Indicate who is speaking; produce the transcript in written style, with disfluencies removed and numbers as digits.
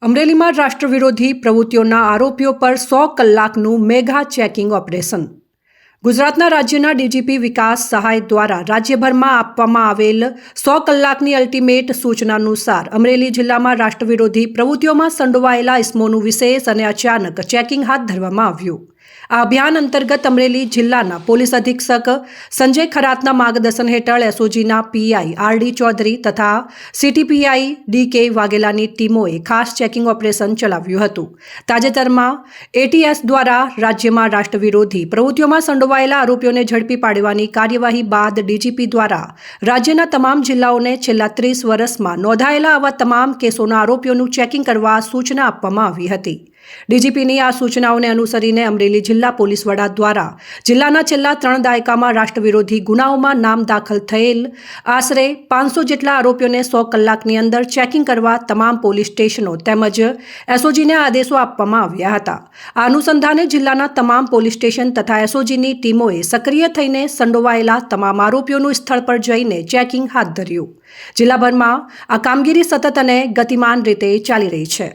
Speaker 1: અમરેલીમાં રાષ્ટ્રવિરોધી પ્રવૃત્તિઓના આરોપીઓ પર 100 કલાકનું મેગા ચેકિંગ ઓપરેશન. ગુજરાતના રાજ્યના ડીજીપી વિકાસ સહાય દ્વારા રાજ્યભરમાં આપવામાં આવેલ 100 કલાકની અલ્ટિમેટ સૂચના અનુસાર અમરેલી જિલ્લામાં રાષ્ટ્રવિરોધી પ્રવૃત્તિઓમાં સંડોવાયેલા ઇસમોનું વિશેષ અને અચાનક ચેકિંગ હાથ ધરવામાં આવ્યું. આ અભિયાન અંતર્ગત અમરેલી જિલ્લાના પોલીસ અધિક્ષક સંજય ખરાતના માર્ગદર્શન હેઠળ એસઓજીના પીઆઈ આરડી ચૌધરી તથા સીટીપીઆઈ ડીકે વાઘેલાની ટીમોએ ખાસ ચેકિંગ ઓપરેશન ચલાવ્યું હતું. તાજેતરમાં એટીએસ દ્વારા રાજ્યમાં રાષ્ટ્રવિરોધી પ્રવૃત્તિઓમાં સંડોવાયેલા આરોપીઓને ઝડપી પાડવાની કાર્યવાહી બાદ ડીજીપી દ્વારા રાજ્યના તમામ જિલ્લાઓને છેલ્લા 30 વર્ષમાં નોંધાયેલા આવા તમામ કેસોના આરોપીઓનું ચેકિંગ કરવા સૂચના આપવામાં આવી હતી. ડીજીપીની આ સૂચનાઓને અનુસરીને અમરેલી જિલ્લા પોલીસ વડા દ્વારા જિલ્લાના છેલ્લા 3 દાયકામાં રાષ્ટ્રવિરોધી ગુનાઓમાં નામ દાખલ થયેલ આશરે 500 જેટલા આરોપીઓને 100 કલાકની અંદર ચેકિંગ કરવા તમામ પોલીસ સ્ટેશનો તેમજ એસઓજીને આદેશો આપવામાં આવ્યા હતા. આ અનુસંધાને જિલ્લાના તમામ પોલીસ સ્ટેશન તથા એસઓજીની ટીમોએ સક્રિય થઈને સંડોવાયેલા તમામ આરોપીઓનું સ્થળ પર જઈને ચેકિંગ હાથ ધર્યું. જિલ્લાભરમાં આ કામગીરી સતત અને ગતિમાન રીતે ચાલી રહી છે.